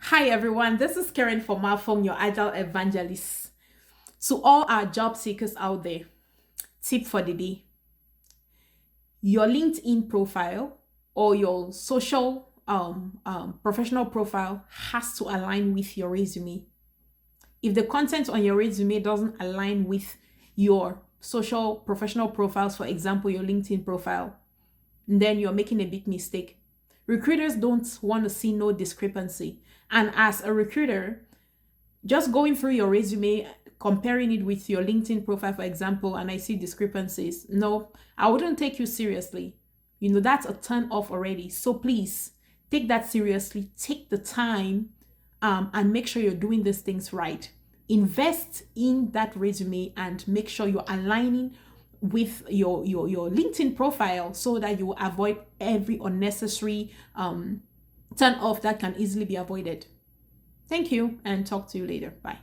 Hi everyone, this is Karen from Malform, your agile evangelist. To all our job seekers out there, tip for the day: your LinkedIn profile or your social professional profile has to align with your resume. If the content on your resume doesn't align with your social professional profiles, for example, your LinkedIn profile, then you're making a big mistake. Recruiters don't want to see no discrepancy. And as a recruiter, just going through your resume, comparing it with your LinkedIn profile, for example, and I see discrepancies, no, I wouldn't take you seriously. That's a turn off already. So please take that seriously. Take the time and make sure you're doing these things right. Invest in that resume and make sure you're aligning with your LinkedIn profile so that you avoid every unnecessary turn off that can easily be avoided. Thank you and talk to you later. Bye.